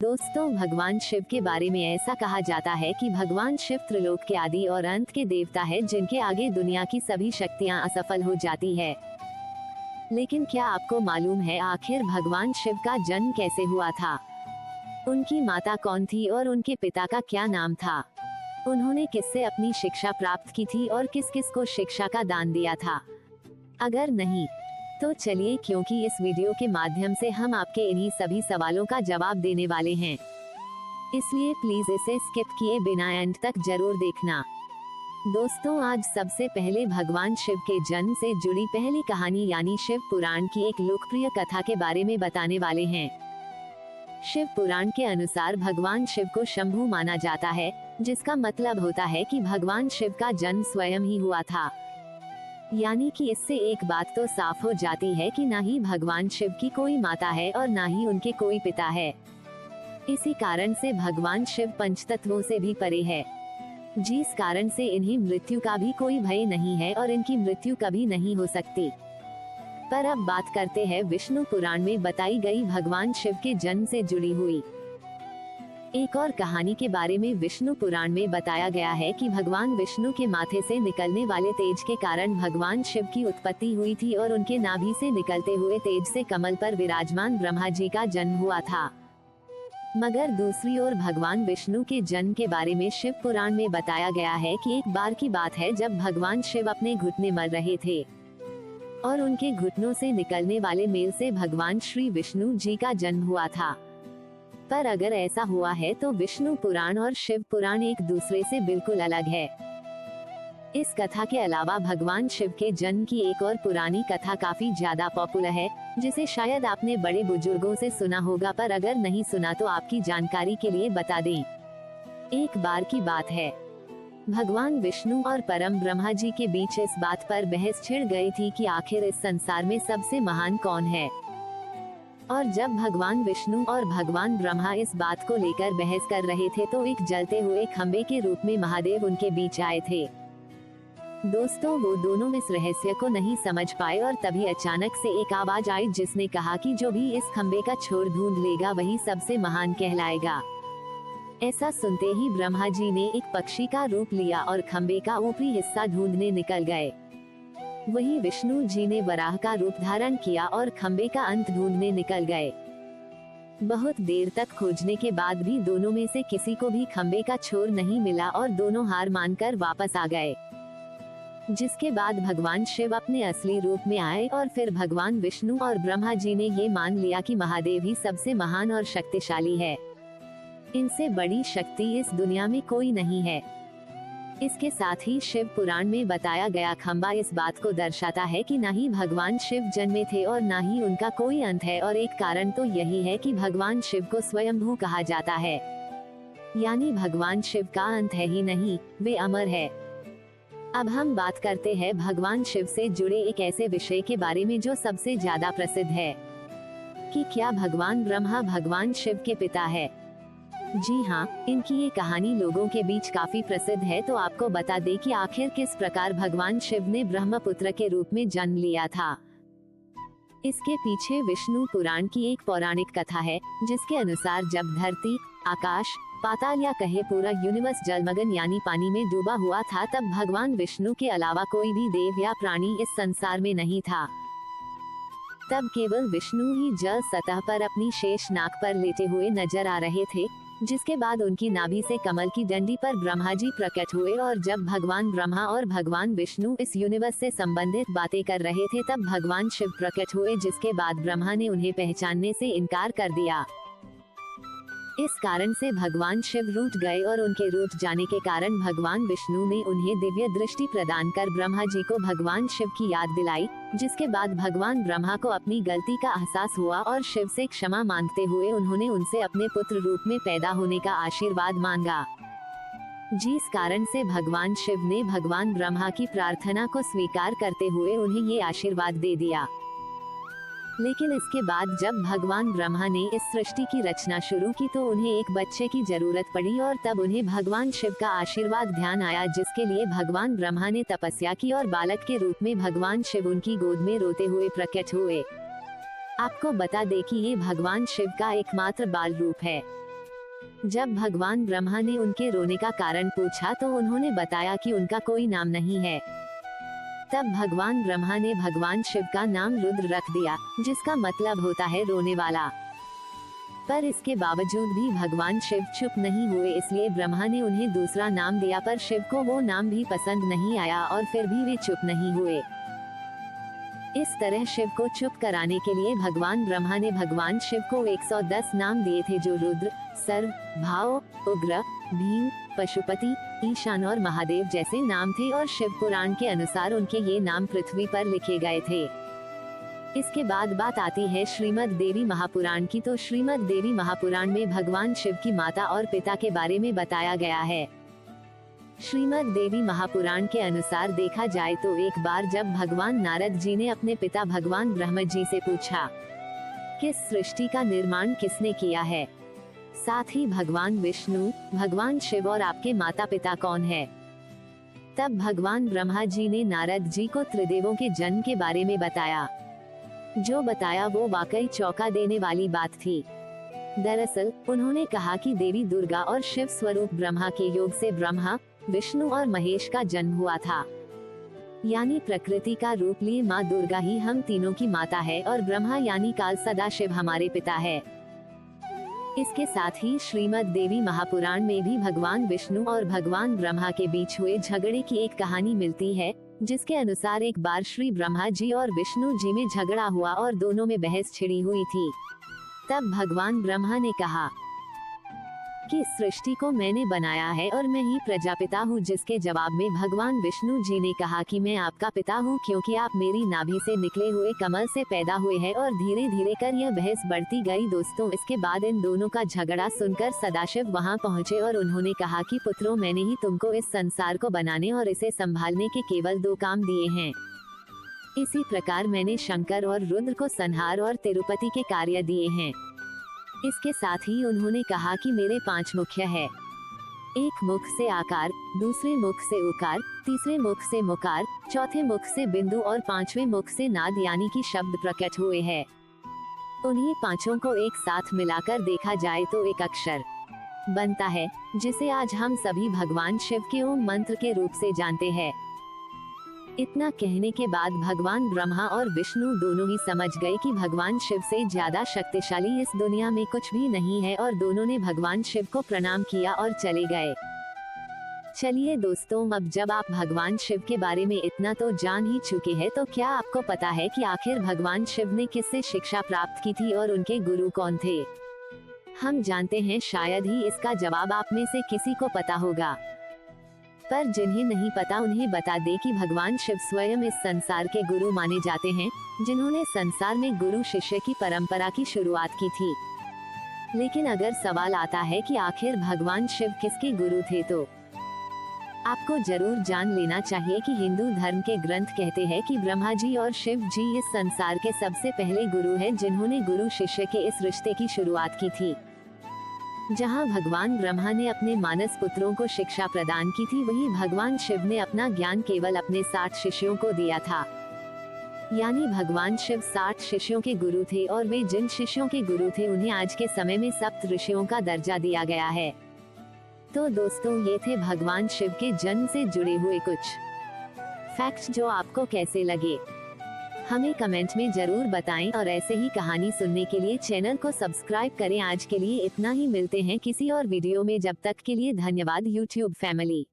दोस्तों, भगवान शिव के बारे में ऐसा कहा जाता है कि भगवान शिव त्रिलोक के आदि और अंत के देवता है, जिनके आगे दुनिया की सभी शक्तियां असफल हो जाती है। लेकिन क्या आपको मालूम है आखिर भगवान शिव का जन्म कैसे हुआ था? उनकी माता कौन थी और उनके पिता का क्या नाम था? उन्होंने किससे अपनी शिक्षा प्राप्त की थी और किस किस को शिक्षा का दान दिया था? अगर नहीं तो चलिए, क्योंकि इस वीडियो के माध्यम से हम आपके इन्हीं सभी सवालों का जवाब देने वाले हैं, इसलिए प्लीज इसे स्किप किए बिना एंड तक जरूर देखना। दोस्तों, आज सबसे पहले भगवान शिव के जन्म से जुड़ी पहली कहानी यानी शिव पुराण की एक लोकप्रिय कथा के बारे में बताने वाले हैं। शिव पुराण के अनुसार भगवान शिव को शंभु माना जाता है, जिसका मतलब होता है कि भगवान शिव का जन्म स्वयं ही हुआ था। यानी कि इससे एक बात तो साफ हो जाती है कि ना ही भगवान शिव की कोई माता है और ना ही उनके कोई पिता है। इसी कारण से भगवान शिव पंचतत्वों से भी परे है, जिस कारण से इन्हें मृत्यु का भी कोई भय नहीं है और इनकी मृत्यु कभी नहीं हो सकती। पर अब बात करते हैं विष्णु पुराण में बताई गई भगवान शिव के जन्म से जुड़ी हुई एक और कहानी के बारे में। विष्णु पुराण में बताया गया है कि भगवान विष्णु के माथे से निकलने वाले तेज के कारण भगवान शिव की उत्पत्ति हुई थी और उनके नाभि से निकलते हुए तेज से कमल पर विराजमान ब्रह्मा जी का जन्म हुआ था। मगर दूसरी ओर भगवान विष्णु के जन्म के बारे में शिव पुराण में बताया गया है कि एक बार की बात है जब भगवान शिव अपने घुटने मल रहे थे और उनके घुटनों से निकलने वाले मेल से भगवान श्री विष्णु जी का जन्म हुआ था। पर अगर ऐसा हुआ है तो विष्णु पुराण और शिव पुराण एक दूसरे से बिल्कुल अलग है। इस कथा के अलावा भगवान शिव के जन्म की एक और पुरानी कथा काफी ज्यादा पॉपुलर है, जिसे शायद आपने बड़े बुजुर्गों से सुना होगा, पर अगर नहीं सुना तो आपकी जानकारी के लिए बता दें। एक बार की बात है, भगवान विष्णु और परम ब्रह्मा जी के बीच इस बात पर बहस छिड़ गई थी कि आखिर इस संसार में सबसे महान कौन है। और जब भगवान विष्णु और भगवान ब्रह्मा इस बात को लेकर बहस कर रहे थे तो एक जलते हुए खंबे के रूप में महादेव उनके बीच आए थे। दोस्तों, वो दोनों इस रहस्य को नहीं समझ पाए और तभी अचानक से एक आवाज आई जिसने कहा कि जो भी इस खंबे का छोर ढूंढ लेगा वही सबसे महान कहलाएगा। ऐसा सुनते ही ब्रह्मा जी ने एक पक्षी का रूप लिया और खंबे का ऊपरी हिस्सा ढूंढने निकल गए। वही विष्णु जी ने वराह का रूप धारण किया और खंबे का अंत ढूंढने निकल गए। बहुत देर तक खोजने के बाद भी दोनों में से किसी को भी खंबे का छोर नहीं मिला और दोनों हार मानकर वापस आ गए। जिसके बाद भगवान शिव अपने असली रूप में आए और फिर भगवान विष्णु और ब्रह्मा जी ने ये मान लिया कि महादेव ही सबसे महान और शक्तिशाली है। इनसे बड़ी शक्ति इस दुनिया में कोई नहीं है। इसके साथ ही शिव पुराण में बताया गया खंबा इस बात को दर्शाता है कि ना ही भगवान शिव जन्मे थे और ना ही उनका कोई अंत है, और एक कारण तो यही है कि भगवान शिव को स्वयंभू कहा जाता है। यानी भगवान शिव का अंत है ही नहीं, वे अमर है। अब हम बात करते हैं भगवान शिव से जुड़े एक ऐसे विषय के बारे में जो सबसे ज्यादा प्रसिद्ध है कि क्या भगवान ब्रह्मा भगवान शिव के पिता है। जी हाँ, इनकी ये कहानी लोगों के बीच काफी प्रसिद्ध है। तो आपको बता दें कि आखिर किस प्रकार भगवान शिव ने ब्रह्मपुत्र के रूप में जन्म लिया था। इसके पीछे विष्णु पुराण की एक पौराणिक कथा है, जिसके अनुसार जब धरती, आकाश, पाताल या कहे पूरा यूनिवर्स जलमग्न यानी पानी में डूबा हुआ था, तब भगवान विष्णु के अलावा कोई भी देव या प्राणी इस संसार में नहीं था। तब केवल विष्णु ही जल सतह पर अपनी शेष नाक पर लेटे हुए नजर आ रहे थे। जिसके बाद उनकी नाभि से कमल की डंडी पर ब्रह्मा जी प्रकट हुए और जब भगवान ब्रह्मा और भगवान विष्णु इस यूनिवर्स से संबंधित बातें कर रहे थे तब भगवान शिव प्रकट हुए, जिसके बाद ब्रह्मा ने उन्हें पहचानने से इनकार कर दिया। इस कारण से भगवान शिव रूठ गए और उनके रूठ जाने के कारण भगवान विष्णु ने उन्हें दिव्य दृष्टि प्रदान कर ब्रह्मा जी को भगवान शिव की याद दिलाई। जिसके बाद भगवान ब्रह्मा को अपनी गलती का एहसास हुआ और शिव से क्षमा मांगते हुए उन्होंने उनसे अपने पुत्र रूप में पैदा होने का आशीर्वाद मांगा। जिस कारण से भगवान शिव ने भगवान ब्रह्मा की प्रार्थना को स्वीकार करते हुए उन्हें ये आशीर्वाद दे दिया। लेकिन इसके बाद जब भगवान ब्रह्मा ने इस सृष्टि की रचना शुरू की तो उन्हें एक बच्चे की जरूरत पड़ी और तब उन्हें भगवान शिव का आशीर्वाद ध्यान आया, जिसके लिए भगवान ब्रह्मा ने तपस्या की और बालक के रूप में भगवान शिव उनकी गोद में रोते हुए प्रकट हुए। आपको बता दें कि ये भगवान शिव का एकमात्र बाल रूप है। जब भगवान ब्रह्मा ने उनके रोने का कारण पूछा तो उन्होंने बताया कि उनका कोई नाम नहीं है। तब भगवान ब्रह्मा ने भगवान शिव का नाम रुद्र रख दिया, जिसका मतलब होता है रोने वाला। पर इसके बावजूद भी भगवान शिव चुप नहीं हुए, इसलिए ब्रह्मा ने उन्हें दूसरा नाम दिया, पर शिव को वो नाम भी पसंद नहीं आया और फिर भी वे चुप नहीं हुए। इस तरह शिव को चुप कराने के लिए भगवान ब्रह्मा ने भगवान शिव को 110 नाम दिए थे, जो रुद्र, सर्व, भाव, उग्र, भीम, पशुपति, ईशान और महादेव जैसे नाम थे और शिव पुराण के अनुसार उनके ये नाम पृथ्वी पर लिखे गए थे। इसके बाद बात आती है श्रीमद् देवी महापुराण की। तो श्रीमद् देवी महापुराण में भगवान शिव की माता और पिता के बारे में बताया गया है। श्रीमद् देवी महापुराण के अनुसार देखा जाए तो एक बार जब भगवान नारद जी ने अपने पिता भगवान ब्रह्मा जी से पूछा, किस सृष्टि का निर्माण किसने किया है, साथ ही भगवान विष्णु, भगवान शिव और आपके माता पिता कौन है। तब भगवान ब्रह्मा जी ने नारद जी को त्रिदेवों के जन्म के बारे में बताया। जो बताया वो वाकई चौंका देने वाली बात थी। दरअसल उन्होंने कहा कि देवी दुर्गा और शिव स्वरूप ब्रह्मा के योग से ब्रह्मा, विष्णु और महेश का जन्म हुआ था। यानी प्रकृति का रूप लिए माँ दुर्गा ही हम तीनों की माता है और ब्रह्मा यानी काल सदाशिव हमारे पिता है। इसके साथ ही श्रीमद् देवी महापुराण में भी भगवान विष्णु और भगवान ब्रह्मा के बीच हुए झगड़े की एक कहानी मिलती है, जिसके अनुसार एक बार श्री ब्रह्मा जी और विष्णु जी में झगड़ा हुआ और दोनों में बहस छिड़ी हुई थी। तब भगवान ब्रह्मा ने कहा कि सृष्टि को मैंने बनाया है और मैं ही प्रजापिता हूँ, जिसके जवाब में भगवान विष्णु जी ने कहा कि मैं आपका पिता हूँ, क्योंकि आप मेरी नाभि से निकले हुए कमल से पैदा हुए हैं। और धीरे धीरे कर यह बहस बढ़ती गई। दोस्तों, इसके बाद इन दोनों का झगड़ा सुनकर सदाशिव वहाँ पहुँचे और उन्होंने कहा कि पुत्रों, मैंने ही तुमको इस संसार को बनाने और इसे संभालने के केवल 2 काम दिए हैं। इसी प्रकार मैंने शंकर और रुद्र को संहार और तिरुपति के कार्य दिए हैं। इसके साथ ही उन्होंने कहा कि मेरे 5 मुख्य है। एक मुख से आकार, दूसरे मुख से उकार, तीसरे मुख से मुकार, चौथे मुख से बिंदु और 5वें मुख से नाद यानी कि शब्द प्रकट हुए हैं। उन्हीं 5 को एक साथ मिलाकर देखा जाए तो एक अक्षर बनता है, जिसे आज हम सभी भगवान शिव के ओम मंत्र के रूप से जानते हैं। इतना कहने के बाद भगवान ब्रह्मा और विष्णु दोनों ही समझ गए कि भगवान शिव से ज्यादा शक्तिशाली इस दुनिया में कुछ भी नहीं है और दोनों ने भगवान शिव को प्रणाम किया और चले गए। चलिए दोस्तों, अब जब आप भगवान शिव के बारे में इतना तो जान ही चुके हैं, तो क्या आपको पता है कि आखिर भगवान शिव ने किससे शिक्षा प्राप्त की थी और उनके गुरु कौन थे? हम जानते हैं शायद ही इसका जवाब आप में से किसी को पता होगा, पर जिन्हें नहीं पता उन्हें बता दे कि भगवान शिव स्वयं इस संसार के गुरु माने जाते हैं, जिन्होंने संसार में गुरु शिष्य की परंपरा की शुरुआत की थी। लेकिन अगर सवाल आता है कि आखिर भगवान शिव किसके गुरु थे, तो आपको जरूर जान लेना चाहिए कि हिंदू धर्म के ग्रंथ कहते हैं कि ब्रह्मा जी और शिव जी इस संसार के सबसे पहले गुरु हैं, जिन्होंने गुरु शिष्य के इस रिश्ते की शुरुआत की थी। जहां भगवान ब्रह्मा ने अपने मानस पुत्रों को शिक्षा प्रदान की थी, वहीं भगवान शिव ने अपना ज्ञान केवल अपने 60 शिष्यों को दिया था। यानी भगवान शिव 60 शिष्यों के गुरु थे और वे जिन शिष्यों के गुरु थे उन्हें आज के समय में सप्त ऋषियों का दर्जा दिया गया है। तो दोस्तों, ये थे भगवान शिव के जन्म से जुड़े हुए कुछ फैक्ट्स, जो आपको कैसे लगे हमें कमेंट में जरूर बताएं और ऐसे ही कहानी सुनने के लिए चैनल को सब्सक्राइब करें। आज के लिए इतना ही, मिलते हैं किसी और वीडियो में। जब तक के लिए धन्यवाद यूट्यूब फैमिली।